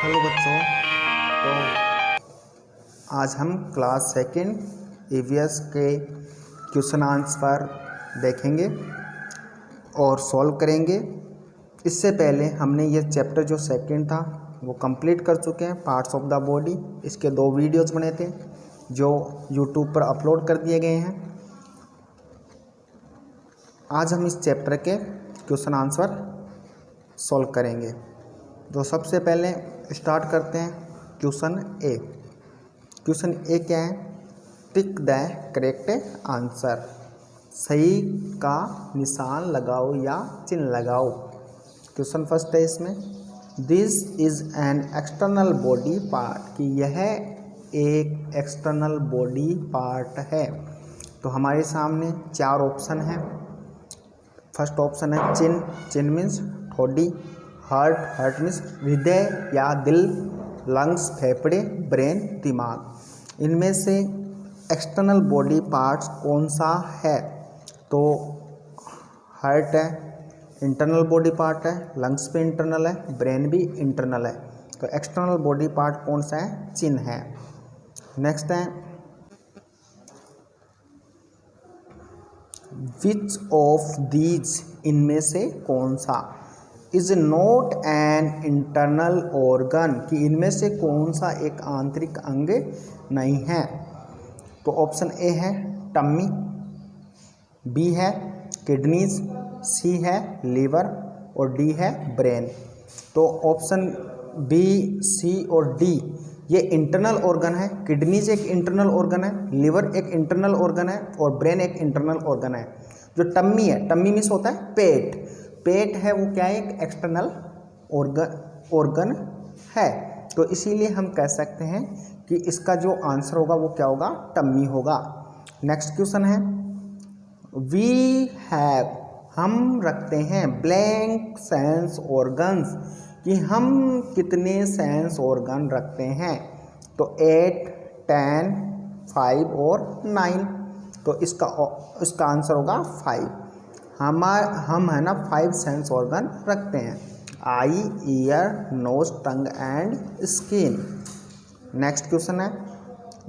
Hello बच्चों, तो आज हम क्लास सेकंड ईवीएस के क्वेश्चन आंसर देखेंगे और सॉल्व करेंगे। इससे पहले हमने ये चैप्टर जो सेकंड था वो कंप्लीट कर चुके हैं, पार्ट्स ऑफ द बॉडी। इसके 2 वीडियोज़ बने थे जो यूट्यूब पर अपलोड कर दिए गए हैं। आज हम इस चैप्टर के क्वेश्चन आंसर सॉल्व करेंगे। तो सबसे पहले स्टार्ट करते हैं क्वेश्चन ए। क्वेश्चन ए क्या है? Tick the correct answer. सही का निशान लगाओ या चिन्ह लगाओ। क्वेश्चन फर्स्ट है इसमें, this is an external body part, कि यह एक एक्सटर्नल बॉडी पार्ट है। तो हमारे सामने 4 ऑप्शन हैं। फर्स्ट ऑप्शन है चिन। चिन मीन्स ठोडी। हार्ट। हार्ट मीन्स हृदय या दिल। लंग्स फेफड़े। ब्रेन दिमाग। इनमें से एक्सटर्नल बॉडी पार्ट्स कौन सा है? तो हार्ट है, इंटरनल बॉडी पार्ट है। लंग्स भी इंटरनल है, ब्रेन भी इंटरनल है। तो एक्सटर्नल बॉडी पार्ट कौन सा है? चिन है। नेक्स्ट है, विच ऑफ दीज, इनमें से कौन सा, is not an internal organ, कि इनमें से कौन सा एक आंतरिक अंग नहीं है? तो ऑप्शन ए है टम्मी, बी है किडनीज, सी है लीवर और डी है ब्रेन। तो ऑप्शन बी, सी और डी ये इंटरनल ऑर्गन है। किडनीज एक इंटरनल ऑर्गन है, लीवर एक इंटरनल ऑर्गन है और ब्रेन एक इंटरनल ऑर्गन है। जो टम्मी है, टम्मी मीन्स होता है पेट। पेट है वो क्या है? एक एक्सटर्नल ऑर्गन है। तो इसीलिए हम कह सकते हैं कि इसका जो आंसर होगा वो क्या होगा? टम्मी होगा। नेक्स्ट क्वेश्चन है, वी हैव, हम रखते हैं ब्लैंक सेंस ऑर्गन्स, कि हम कितने सेंस ऑर्गन रखते हैं? तो 8, 10, 5 और 9। तो इसका आंसर होगा 5। हम है ना 5 सेंस ऑर्गन रखते हैं, eye, ear, nose, tongue and skin. Next question है,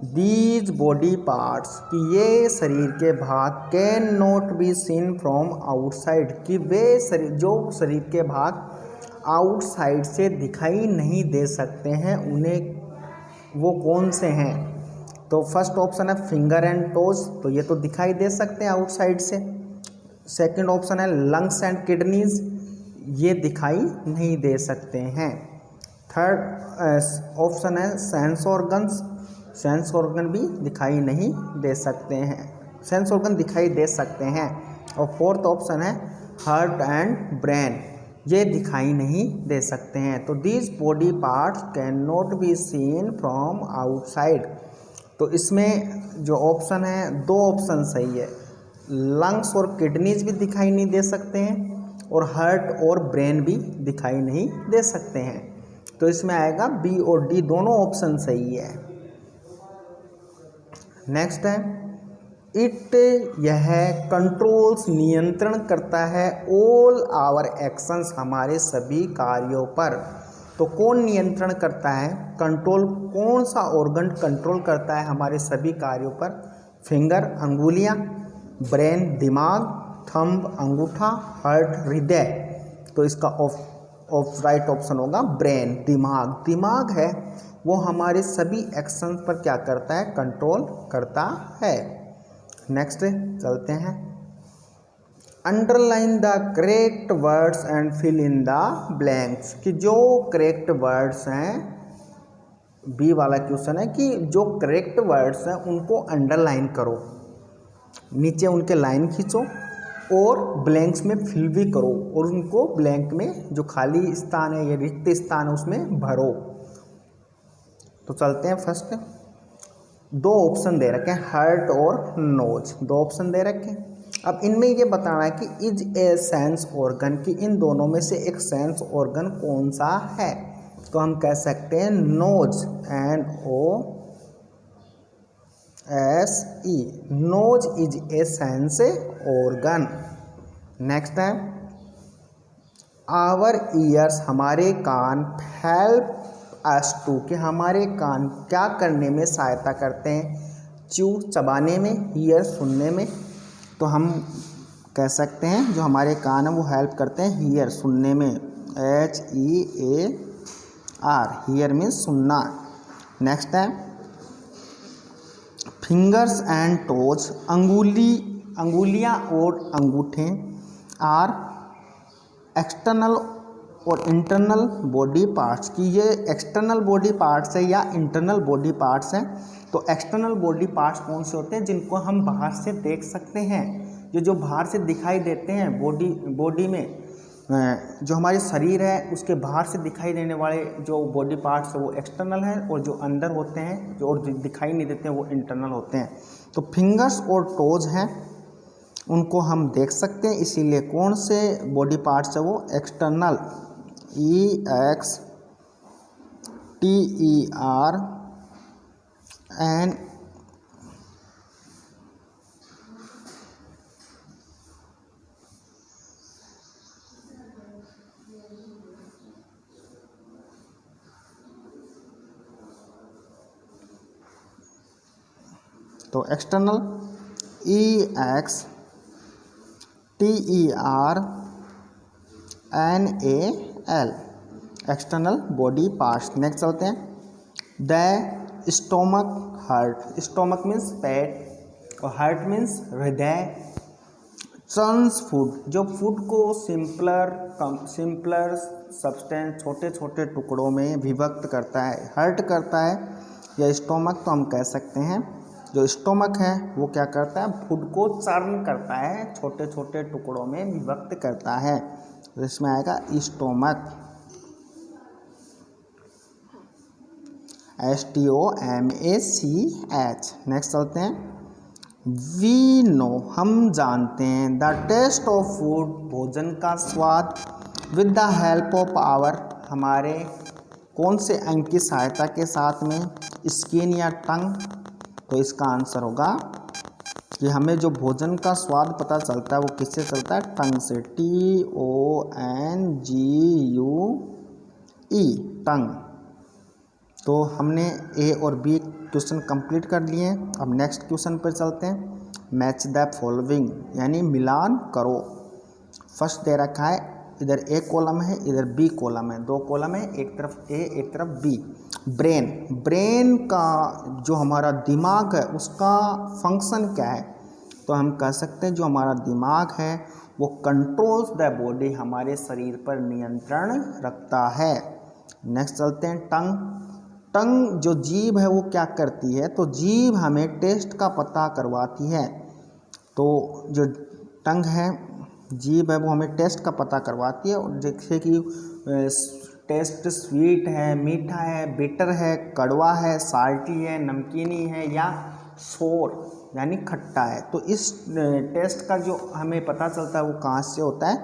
दीज बॉडी पार्ट्स, कि ये शरीर के भाग can not be seen from outside, कि वे जो शरीर के भाग आउटसाइड से दिखाई नहीं दे सकते हैं, उन्हें वो कौन से हैं? तो फर्स्ट ऑप्शन है फिंगर एंड टोज, तो ये तो दिखाई दे सकते हैं आउटसाइड से। सेकंड ऑप्शन है लंग्स एंड किडनीज, ये दिखाई नहीं दे सकते हैं। थर्ड ऑप्शन है सेंस ऑर्गन्स, सेंस ऑर्गन भी दिखाई नहीं दे सकते हैं, सेंस ऑर्गन दिखाई दे सकते हैं। और फोर्थ ऑप्शन है हार्ट एंड ब्रेन, ये दिखाई नहीं दे सकते हैं। तो these body parts can not be seen from outside. तो इसमें जो ऑप्शन है, 2 ऑप्शन सही है। लंग्स और किडनीज भी दिखाई नहीं दे सकते हैं और हार्ट और ब्रेन भी दिखाई नहीं दे सकते हैं। तो इसमें आएगा बी और डी, दोनों ऑप्शन सही है। नेक्स्ट है, इट, यह कंट्रोल्स, नियंत्रण करता है, ऑल आवर एक्शंस, हमारे सभी कार्यों पर। तो कौन नियंत्रण करता है? कंट्रोल, कौन सा ऑर्गन कंट्रोल करता है हमारे सभी कार्यों पर? फिंगर अंगुलियां, ब्रेन दिमाग, थंब अंगूठा, हार्ट हृदय। तो इसका राइट ऑप्शन होगा ब्रेन, दिमाग। दिमाग है वो हमारे सभी एक्शन पर क्या करता है? कंट्रोल करता है। नेक्स्ट चलते हैं, underline the correct words and fill in the blanks, कि जो करेक्ट वर्ड्स हैं, बी वाला क्वेश्चन है कि जो करेक्ट वर्ड्स हैं उनको अंडरलाइन करो, नीचे उनके लाइन खींचो और ब्लैंक्स में फिल भी करो, और उनको ब्लैंक में जो खाली स्थान है या रिक्त स्थान है उसमें भरो। तो चलते हैं, फर्स्ट 2 ऑप्शन दे रखे हैं, हार्ट और नोज, 2 ऑप्शन दे रखे हैं। अब इनमें ये बताना है कि इज ए सेंस ऑर्गन, की इन दोनों में से एक सेंस ऑर्गन कौन सा है? तो हम कह सकते हैं nose, NOSE, nose is a sense organ. Next है, आवर ईयर्स, हमारे कान, हेल्प अस टू कि हमारे कान क्या करने में सहायता करते हैं, च्यू चबाने में, ईयर सुनने में। तो हम कह सकते हैं जो हमारे कान हैं वो हेल्प करते हैं हीयर सुनने में, HEAR, हीयर मीन्स सुनना। नेक्स्ट है फिंगर्स एंड टोज, अंगुलियां और अंगूठे आर एक्सटर्नल और इंटरनल बॉडी पार्ट्स की, ये एक्सटर्नल बॉडी पार्ट्स है या इंटरनल बॉडी पार्ट्स हैं। तो एक्सटर्नल बॉडी पार्ट्स कौन से होते हैं, जिनको हम बाहर से देख सकते हैं, जो बाहर से दिखाई देते हैं बॉडी में, जो हमारे शरीर है उसके बाहर से दिखाई देने वाले जो बॉडी पार्ट्स है वो एक्सटर्नल हैं, और जो अंदर होते हैं जो और दिखाई नहीं देते हैं वो इंटरनल होते हैं। तो फिंगर्स और टोज हैं, उनको हम देख सकते हैं, इसीलिए कौन से बॉडी पार्ट्स है वो एक्सटर्नल, EXTERN। तो external EXTERNAL, external body parts. Next चलते हैं the stomach heart, stomach means पेट और हार्ट मीन्स हृदय। चर्न्स फूड, जो फूड को सिंपलर सब्सटेंस छोटे छोटे टुकड़ों में विभक्त करता है, हर्ट करता है या स्टोमक, तो हम कह सकते हैं जो स्टोमक है वो क्या करता है, फूड को चर्न करता है, छोटे छोटे टुकड़ों में विभक्त करता है। तो इसमें आएगा स्टोमक, STOMACH। नेक्स्ट चलते हैं वी नो, हम जानते हैं द टेस्ट ऑफ फूड, भोजन का स्वाद, with the help of our, हमारे कौन से अंग की सहायता के साथ में, स्किन या टंग। तो इसका आंसर होगा कि हमें जो भोजन का स्वाद पता चलता है वो किससे चलता है, टंग से, TONGUE, टंग। तो हमने ए और बी क्वेश्चन कंप्लीट कर लिए हैं। अब नेक्स्ट क्वेश्चन पर चलते हैं, मैच द फॉलोइंग, यानी मिलान करो। फर्स्ट दे रखा है, इधर ए कॉलम है, इधर बी कॉलम है, दो कॉलम है, एक तरफ ए एक तरफ बी। ब्रेन का जो हमारा दिमाग है उसका फंक्शन क्या है, तो हम कह सकते हैं जो हमारा दिमाग है वो कंट्रोल्स द बॉडी, हमारे शरीर पर नियंत्रण रखता है। नेक्स्ट चलते हैं टंग जो जीभ है वो क्या करती है, तो जीभ हमें टेस्ट का पता करवाती है। तो जो टंग है, जीभ है, वो हमें टेस्ट का पता करवाती है, और जैसे कि टेस्ट स्वीट है, मीठा है, बिटर है, कड़वा है, साल्टी है, नमकीनी है, या सोर यानी खट्टा है। तो इस टेस्ट का जो हमें पता चलता है वो कहाँ से होता है,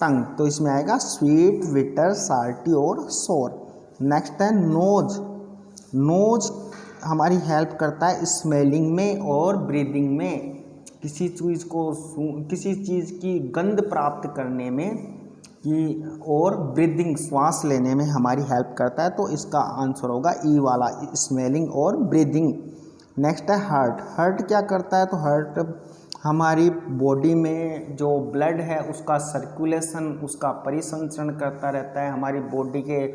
टंग। तो इसमें आएगा स्वीट, बिटर, साल्टी और सोर। नेक्स्ट है नोज हमारी हेल्प करता है स्मेलिंग में और ब्रीदिंग में, किसी चीज़ की गंध प्राप्त करने में कि, और ब्रीदिंग श्वास लेने में हमारी हेल्प करता है। तो इसका आंसर होगा ई वाला, स्मेलिंग और ब्रीदिंग। नेक्स्ट है हार्ट क्या करता है, तो हार्ट हमारी बॉडी में जो ब्लड है उसका सर्कुलेशन, उसका परिसंचरण करता रहता है, हमारी बॉडी के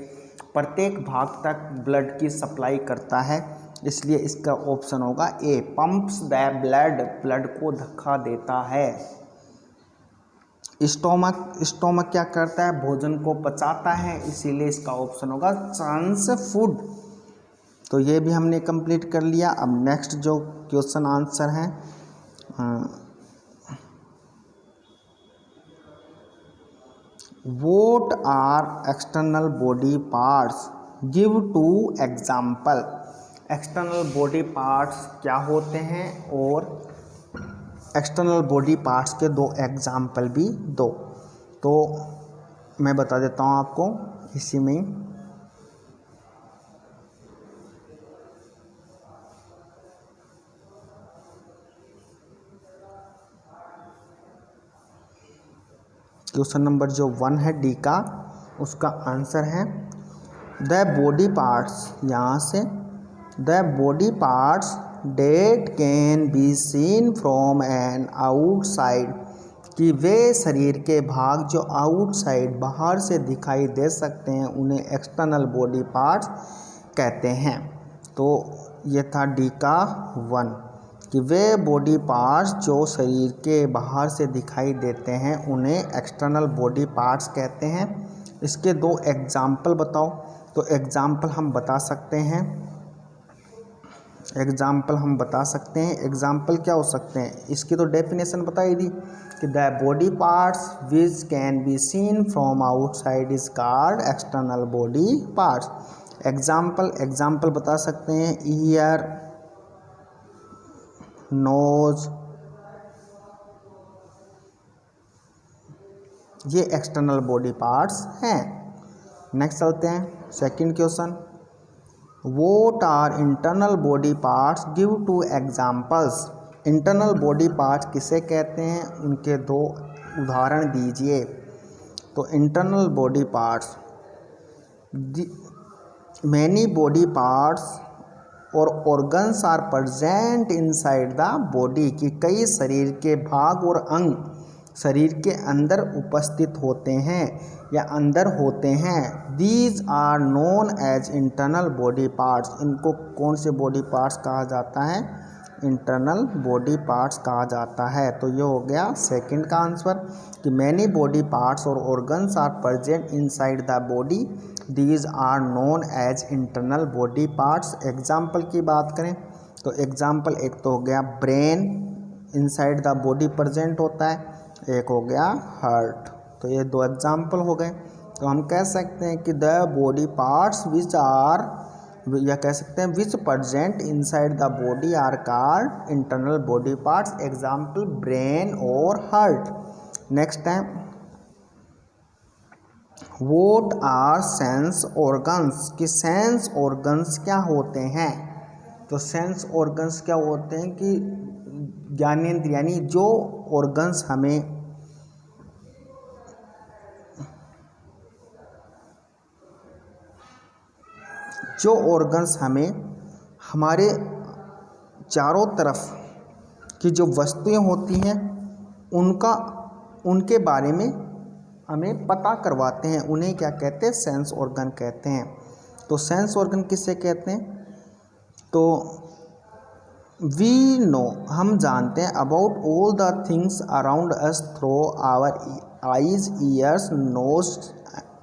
प्रत्येक भाग तक ब्लड की सप्लाई करता है, इसलिए इसका ऑप्शन होगा ए, पंप्स द ब्लड को धक्का देता है। स्टोमक क्या करता है, भोजन को पचाता है, इसीलिए इसका ऑप्शन होगा चर्न्स फूड। तो ये भी हमने कंप्लीट कर लिया। अब नेक्स्ट जो क्वेश्चन आंसर है, What are external body parts? Give two example. External body parts क्या होते हैं और एक्सटर्नल बॉडी पार्ट्स के दो एग्जाम्पल भी दो। तो मैं बता देता हूँ आपको इसी में। क्वेश्चन नंबर जो 1 है डी का, उसका आंसर है द बॉडी पार्ट्स, यहाँ से the body parts date can be seen from an outside, कि वे शरीर के भाग जो आउटसाइड बाहर से दिखाई दे सकते हैं उन्हें एक्सटर्नल बॉडी पार्ट्स कहते हैं। तो ये था डी का 1 कि वे बॉडी पार्ट्स जो शरीर के बाहर से दिखाई देते हैं उन्हें एक्सटर्नल बॉडी पार्ट्स कहते हैं। इसके 2 एग्जाम्पल बताओ। तो एग्जाम्पल हम बता सकते हैं, एग्जाम्पल क्या हो सकते हैं, इसकी तो डेफिनेशन बताई दी कि the body parts which can be seen from outside is called external body parts. Example बता सकते हैं, ईयर, नोज, ये एक्सटर्नल बॉडी पार्ट्स हैं। नेक्स्ट चलते हैं, second question, what are internal body parts, give 2 examples. Internal body parts किसे कहते हैं, उनके 2 उदाहरण दीजिए। तो internal body parts, many body parts और organs are present inside the body, कि कई शरीर के भाग और अंग शरीर के अंदर उपस्थित होते हैं या अंदर होते हैं। These are known as internal body parts, इनको कौन से बॉडी पार्ट्स कहा जाता है, इंटरनल बॉडी पार्ट्स कहा जाता है। तो ये हो गया सेकंड का आंसर कि मैनी बॉडी पार्ट्स और organs are present inside the body, these are known as internal body parts. Example की बात करें तो एग्जाम्पल एक तो हो गया brain, inside the body present होता है, एक हो गया हार्ट। तो ये 2 एग्जाम्पल हो गए। तो हम कह सकते हैं कि the body parts which are, या कह सकते हैं which present inside the body are called internal body parts. Example brain और heart. Next time, what are sense organs, कि सेंस ऑर्गन्स क्या होते हैं। तो सेंस ऑर्गन्स क्या होते हैं कि ज्ञानेंद्रिय, यानी जो ऑर्गन्स हमें हमारे चारों तरफ की जो वस्तुएं होती हैं उनके बारे में हमें पता करवाते हैं, उन्हें क्या कहते हैं, सेंस ऑर्गन कहते हैं। तो सेंस ऑर्गन किससे कहते हैं, तो वी नो, हम जानते हैं, about all the things around us through our eyes, ears, nose,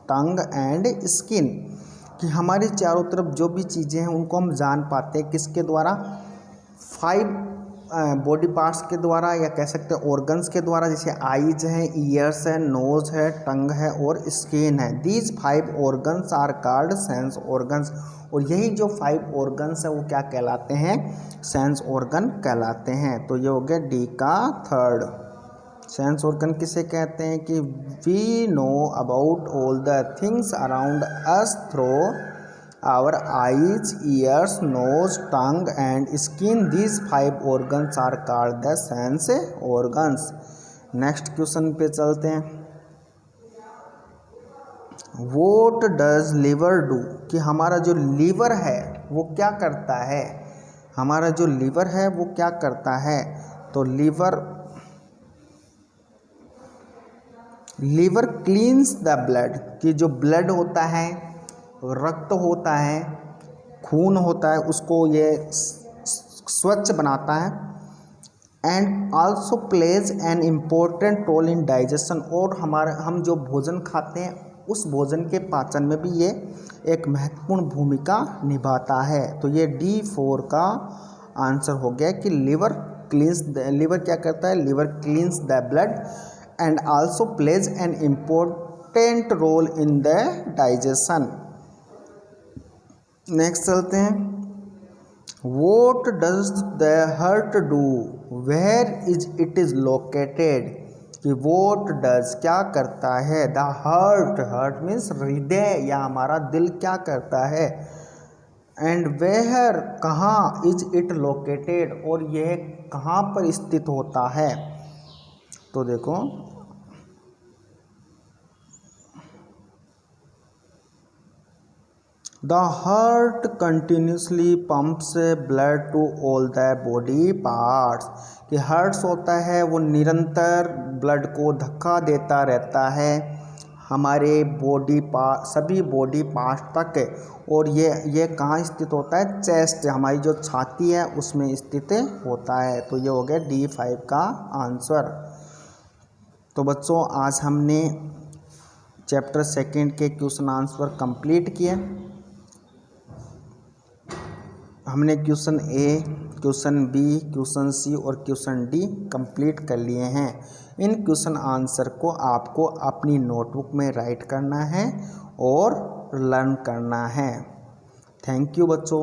tongue and skin, कि हमारे चारों तरफ जो भी चीज़ें हैं उनको हम जान पाते हैं किसके द्वारा, 5 बॉडी पार्ट्स के द्वारा, या कह सकते हैं ऑर्गन्स के द्वारा, जैसे आइज है, ईयर्स है, नोज है, टंग है और स्किन है। These 5 organs are called sense organs, और यही जो 5 ऑर्गन्स है वो क्या कहलाते हैं, सेंस ऑर्गन कहलाते हैं। तो ये हो गया डी का 3rd। सेंस ऑर्गन किसे कहते हैं कि we know about all the things around us through our eyes, ears, nose, tongue and skin, these 5 organs are called the sense organs. Next question पे चलते हैं, वोट डज लीवर डू, कि हमारा जो लीवर है वो क्या करता है, हमारा जो लीवर है वो क्या करता है। तो लीवर क्लीन्स द ब्लड, कि जो ब्लड होता है, रक्त होता है, खून होता है, उसको ये स्वच्छ बनाता है। And also plays an important role in digestion, और हम जो भोजन खाते हैं उस भोजन के पाचन में भी ये एक महत्वपूर्ण भूमिका निभाता है। तो ये D4 का आंसर हो गया कि लीवर क्या करता है, liver cleans the blood and also plays an important role in the digestion. Next चलते हैं, what does the heart do, where is it is located, कि व्हाट डज क्या करता है, द हार्ट मीन्स हृदय या हमारा दिल क्या करता है, एंड वेयर कहाँ, इज इट लोकेटेड, और यह कहाँ पर स्थित होता है। तो देखो the heart continuously pumps blood to all the body parts, कि हार्ट होता है वो निरंतर ब्लड को धक्का देता रहता है हमारे बॉडी पार्ट, सभी बॉडी पार्ट तक। और ये कहाँ स्थित होता है? चेस्ट, हमारी जो छाती है उसमें स्थित होता है। तो ये हो गया D5 का आंसर। तो बच्चों आज हमने चैप्टर 2 के क्वेश्चन आंसर कंप्लीट किए। हमने क्वेश्चन ए, क्वेश्चन बी, क्वेश्चन सी और क्वेश्चन डी कंप्लीट कर लिए हैं। इन क्वेश्चन आंसर को आपको अपनी नोटबुक में राइट करना है और लर्न करना है। थैंक यू बच्चों।